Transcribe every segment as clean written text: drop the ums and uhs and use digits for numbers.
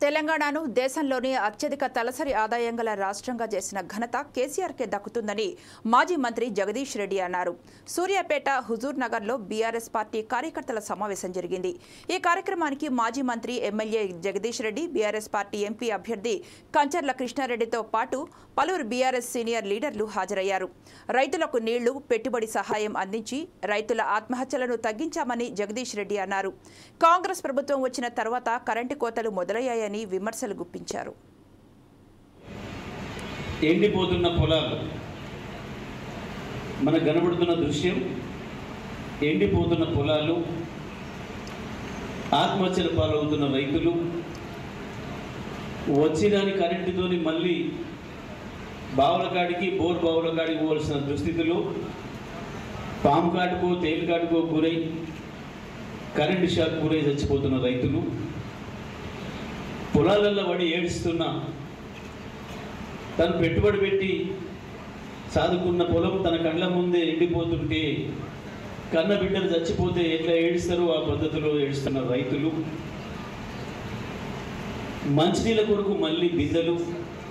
తెలంగాణను దేశంలోనే అత్యధిక తలసరి ఆదాయం గల రాష్ట్రంగా చేసిన ఘనత కేసీఆర్కే దక్కుతుందని మాజీ మంత్రి జగదీష్ రెడ్డి అన్నారు. సూర్యాపేట హుజూర్ నగర్లో బీఆర్ఎస్ పార్టీ కార్యకర్తల సమావేశం జరిగింది. ఈ కార్యక్రమానికి మాజీ మంత్రి MLA Jagadish Reddy, BRS party MP అభ్యర్థి కంచర్ల కృష్ణారెడ్డితో పాటు పలువురు బీఆర్ఎస్ సీనియర్ లీడర్లు హాజరయ్యారు. రైతులకు నీళ్లు, పెట్టుబడి సహాయం అందించి రైతుల ఆత్మహత్యలను తగ్గించామని జగదీష్ రెడ్డి అన్నారు. కాంగ్రెస్ ప్రభుత్వం వచ్చిన తర్వాత కరెంటు కోతలు మొదలయ్యాయని విమర్శలు గుప్పించారు. ఎండిపోతున్న పొలాలు మనకు కనబడుతున్న దృశ్యం, ఎండిపోతున్న పొలాలు, ఆత్మహత్యల పాలవుతున్న రైతులు, వచ్చిదాని కరెంటుతోని మళ్ళీ బావుల కాడికి, బోర్ బావుల కాడికి పోవాల్సిన దుస్థితులు, పాము కాటుకో తేలు కాటుకో గురై కరెంటు షాక్ గురై చచ్చిపోతున్న రైతులు, పొలాలలో పడి ఏడుస్తున్న, తను పెట్టుబడి పెట్టి సాదుకున్న పొలం తన కళ్ళ ముందే ఎండిపోతుంటే కన్న బిడ్డలు చచ్చిపోతే ఎట్లా ఏడుస్తారో ఆ పద్ధతిలో ఏడుస్తున్న రైతులు, మంచినీళ్ళ కొరకు మళ్ళీ బిందెలు,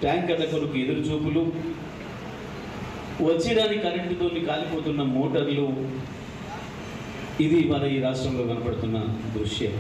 ట్యాంకర్ల కొరకు ఎదురుచూపులు, వచ్చేదానికి కరెంటుతో కాలిపోతున్న మోటార్లు, ఇది మన ఈ రాష్ట్రంలో కనపడుతున్న దృశ్యం.